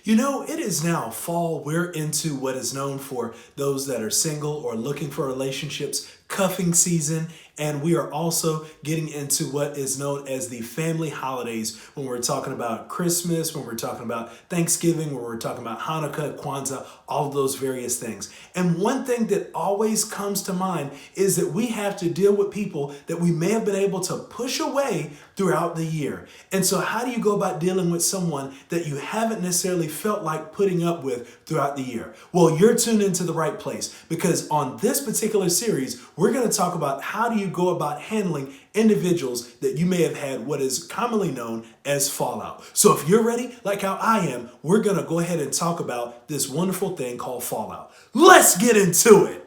You know, it is now fall. We're into what is known for those that are single or looking for relationships, cuffing season. And we are also getting into what is known as the family holidays when we're talking about Christmas, when we're talking about Thanksgiving, when we're talking about Hanukkah, Kwanzaa, all of those various things. And one thing that always comes to mind is that we have to deal with people that we may have been able to push away throughout the year. And so how do you go about dealing with someone that you haven't necessarily felt like putting up with throughout the year? Well, you're tuned into the right place, because on this particular series, we're going to talk about how do you go about handling individuals that you may have had what is commonly known as fallout. So if you're ready, like how I am, we're going to go ahead and talk about this wonderful thing called fallout. Let's get into it.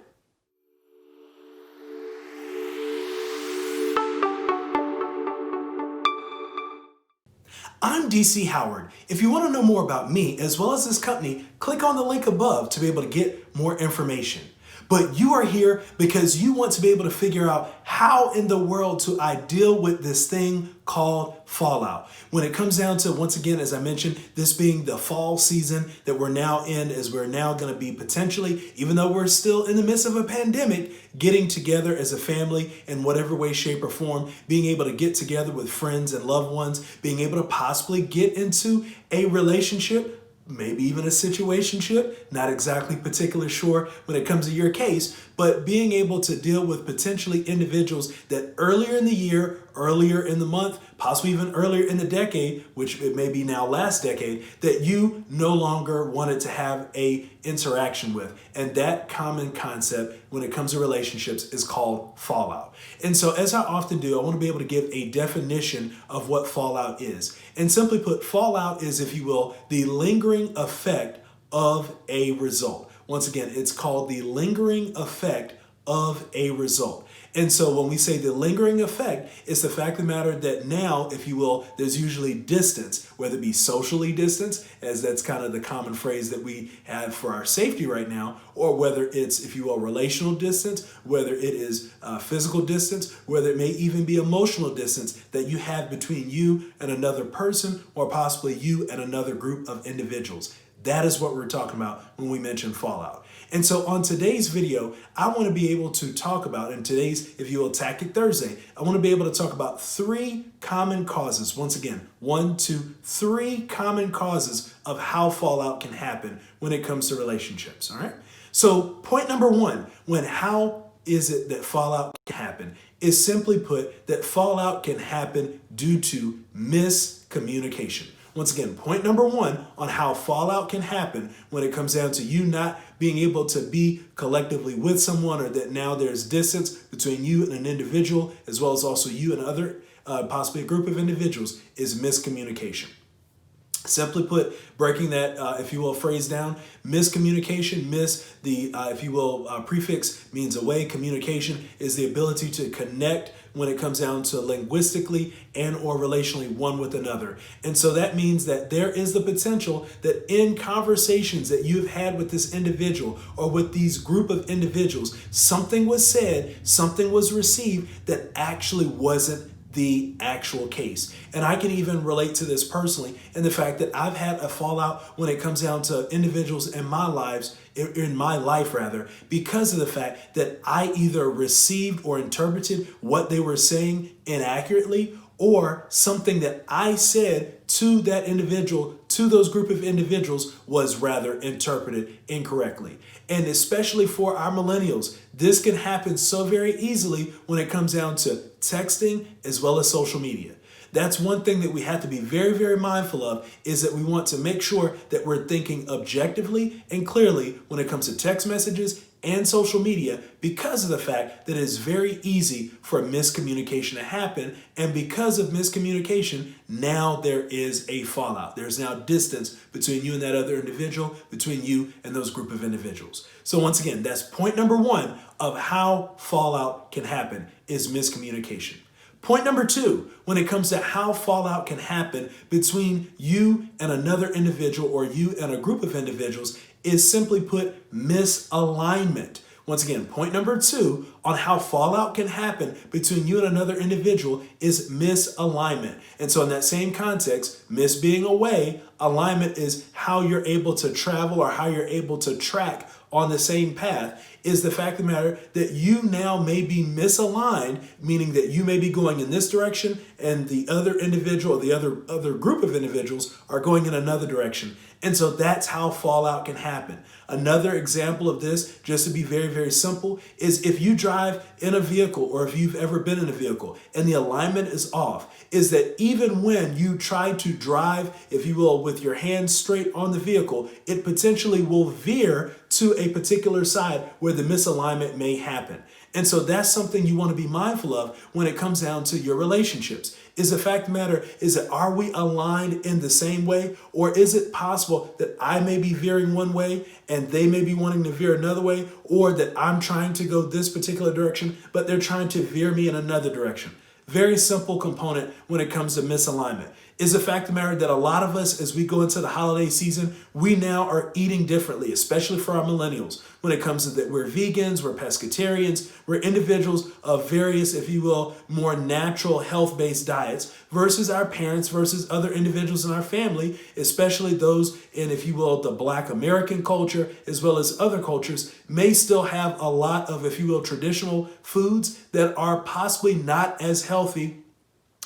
I'm DC Howard. If you want to know more about me as well as this company, click on the link above to be able to get more information. But you are here because you want to be able to figure out how in the world to I deal with this thing called fallout. When it comes down to, once again, as I mentioned, this being the fall season that we're now in, as we're now going to be potentially, even though we're still in the midst of a pandemic, getting together as a family in whatever way, shape, or form, being able to get together with friends and loved ones, being able to possibly get into a relationship, maybe even a situationship, not exactly particularly sure when it comes to your case, but being able to deal with potentially individuals that earlier in the year, earlier in the month, possibly even earlier in the decade, which it may be now last decade, that you no longer wanted to have a interaction with. And that common concept when it comes to relationships is called fallout. And so as I often do, I want to be able to give a definition of what fallout is. And simply put, fallout is, if you will, the lingering effect of a result. Once again, it's called the lingering effect of a result. And so when we say the lingering effect, it's the fact of the matter that now, if you will, there's usually distance, whether it be socially distance, as that's kind of the common phrase that we have for our safety right now, or whether it's, if you will, relational distance, whether it is physical distance, whether it may even be emotional distance that you have between you and another person, or possibly you and another group of individuals. That is what we're talking about when we mention fallout. And so on today's video, I want to be able to talk about, in today's, if you will, Tactic Thursday, I want to be able to talk about 3 common causes. Once again, 1, 2, 3 common causes of how fallout can happen when it comes to relationships. All right. So point number 1, how is it that fallout can happen, is simply put that fallout can happen due to miscommunication. Once again, point number 1 on how fallout can happen when it comes down to you not being able to be collectively with someone, or that now there's distance between you and an individual, as well as also you and other, possibly a group of individuals, is miscommunication. Simply put, breaking that, if you will, phrase down, miscommunication, if you will, prefix means away. Communication is the ability to connect when it comes down to linguistically and or relationally one with another. And so that means that there is the potential that in conversations that you've had with this individual or with these group of individuals, something was said, something was received that actually wasn't the actual case. And I can even relate to this personally in the fact that I've had a fallout when it comes down to individuals in my life, because of the fact that I either received or interpreted what they were saying inaccurately, or something that I said to that individual, to those group of individuals, was rather interpreted incorrectly. And especially for our millennials, this can happen so very easily when it comes down to texting as well as social media. That's one thing that we have to be very, very mindful of, is that we want to make sure that we're thinking objectively and clearly when it comes to text messages and social media, because of the fact that it's very easy for miscommunication to happen. And because of miscommunication, now there is a fallout. There's now distance between you and that other individual, between you and those group of individuals. So once again, that's point number 1 of how fallout can happen, is miscommunication. Point number 2, when it comes to how fallout can happen between you and another individual, or you and a group of individuals, is simply put misalignment. Once again, point number 2 on how fallout can happen between you and another individual is misalignment. And so in that same context, miss being away, alignment is how you're able to travel or how you're able to track on the same path, is the fact of the matter that you now may be misaligned, meaning that you may be going in this direction and the other individual or the other group of individuals are going in another direction. And so that's how fallout can happen. Another example of this, just to be very, very simple, is if you drive in a vehicle or if you've ever been in a vehicle and the alignment is off, is that even when you try to drive, if you will, with your hands straight on the vehicle, it potentially will veer to a particular side where the misalignment may happen. And so that's something you want to be mindful of when it comes down to your relationships. Is the fact of the matter is that are we aligned in the same way? Or is it possible that I may be veering one way and they may be wanting to veer another way, or that I'm trying to go this particular direction, but they're trying to veer me in another direction? Very simple component when it comes to misalignment. Is the fact of the matter that a lot of us, as we go into the holiday season, we now are eating differently, especially for our millennials. When it comes to that, we're vegans, we're pescatarians, we're individuals of various, if you will, more natural health-based diets versus our parents, versus other individuals in our family, especially those in, if you will, the Black American culture, as well as other cultures, may still have a lot of, if you will, traditional foods that are possibly not as healthy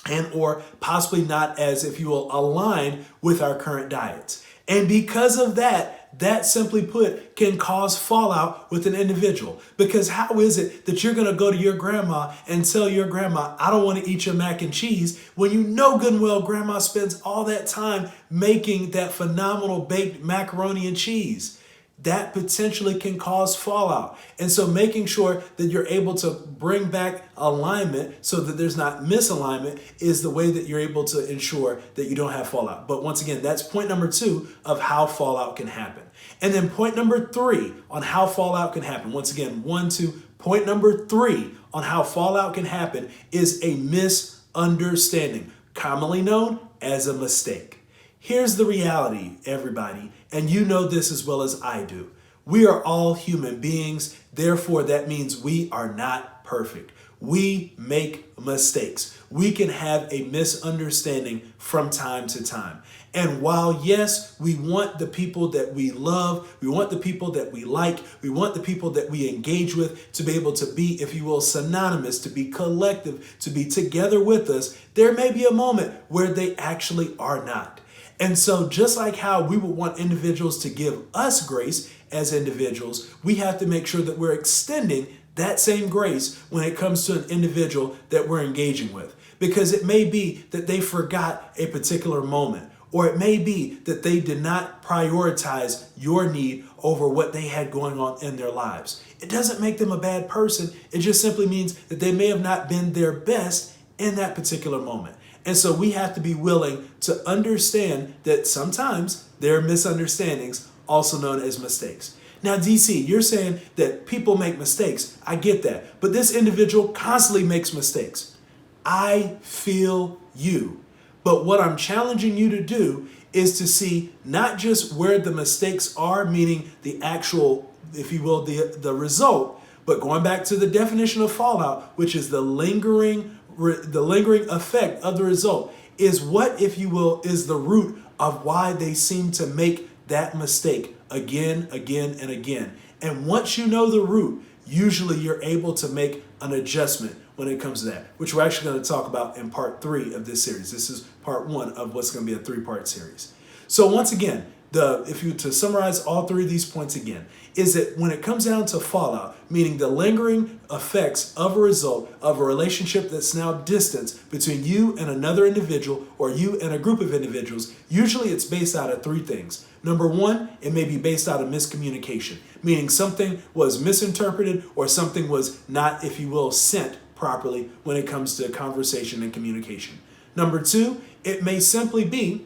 and or possibly not as, if you will, aligned with our current diets. And because of that, that simply put can cause fallout with an individual. Because how is it that you're going to go to your grandma and tell your grandma, I don't want to eat your mac and cheese, when you know good and well grandma spends all that time making that phenomenal baked macaroni and cheese? That potentially can cause fallout. And so making sure that you're able to bring back alignment so that there's not misalignment is the way that you're able to ensure that you don't have fallout. But once again, that's point number 2 of how fallout can happen. And then point number 3 on how fallout can happen. Once again, 1, 2. Point number 3 on how fallout can happen is a misunderstanding, commonly known as a mistake. Here's the reality, everybody, and you know this as well as I do. We are all human beings. Therefore, that means we are not perfect. We make mistakes. We can have a misunderstanding from time to time. And while, yes, we want the people that we love, we want the people that we like, we want the people that we engage with to be able to be, if you will, synonymous, to be collective, to be together with us, there may be a moment where they actually are not. And so just like how we would want individuals to give us grace as individuals, we have to make sure that we're extending that same grace when it comes to an individual that we're engaging with. Because it may be that they forgot a particular moment, or it may be that they did not prioritize your need over what they had going on in their lives. It doesn't make them a bad person. It just simply means that they may have not been their best in that particular moment. And so we have to be willing to understand that sometimes there are misunderstandings, also known as mistakes. Now, DC, you're saying that people make mistakes. I get that. But this individual constantly makes mistakes. I feel you. But what I'm challenging you to do is to see not just where the mistakes are, meaning the actual, if you will, the result, but going back to the definition of fallout, which is the lingering effect of the result, is what, if you will, is the root of why they seem to make that mistake again, and again. And once you know the root, usually you're able to make an adjustment when it comes to that, which we're actually going to talk about in part 3 of this series. This is part 1 of what's going to be a 3-part series. So once again, to summarize all 3 of these points again, is that when it comes down to fallout, meaning the lingering effects of a result of a relationship that's now distant between you and another individual or you and a group of individuals, usually it's based out of 3 things. Number 1, it may be based out of miscommunication, meaning something was misinterpreted or something was not, if you will, sent properly when it comes to conversation and communication. Number 2, it may simply be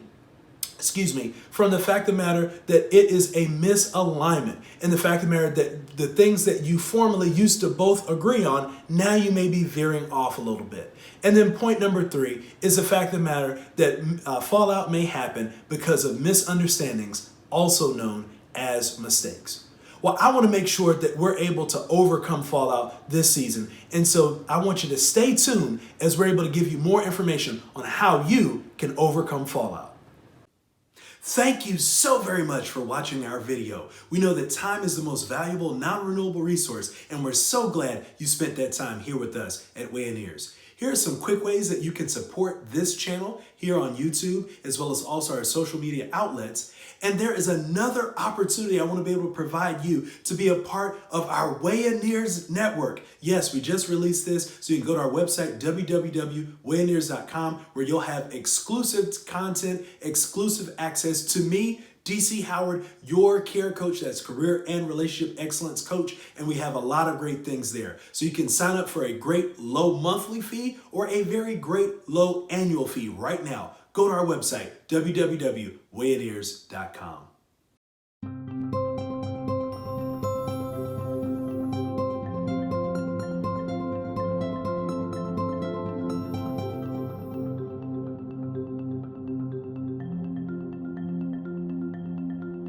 from the fact of the matter that it is a misalignment, and the fact of the matter that the things that you formerly used to both agree on, now you may be veering off a little bit. And then point number 3 is the fact of the matter that fallout may happen because of misunderstandings, also known as mistakes. Well, I want to make sure that we're able to overcome fallout this season. And so I want you to stay tuned as we're able to give you more information on how you can overcome fallout. Thank you so very much for watching our video. We know that time is the most valuable, non-renewable resource, and we're so glad you spent that time here with us at Wayoneers. Here are some quick ways that you can support this channel here on YouTube, as well as also our social media outlets. And there is another opportunity I want to be able to provide you to be a part of our Wayoneers network. Yes, we just released this, so you can go to our website, www.wayoneers.com, where you'll have exclusive content, exclusive access to me, DC Howard, your care coach, that's career and relationship excellence coach, and we have a lot of great things there. So you can sign up for a great low monthly fee or a very great low annual fee right now. Go to our website, www.wayoneers.com.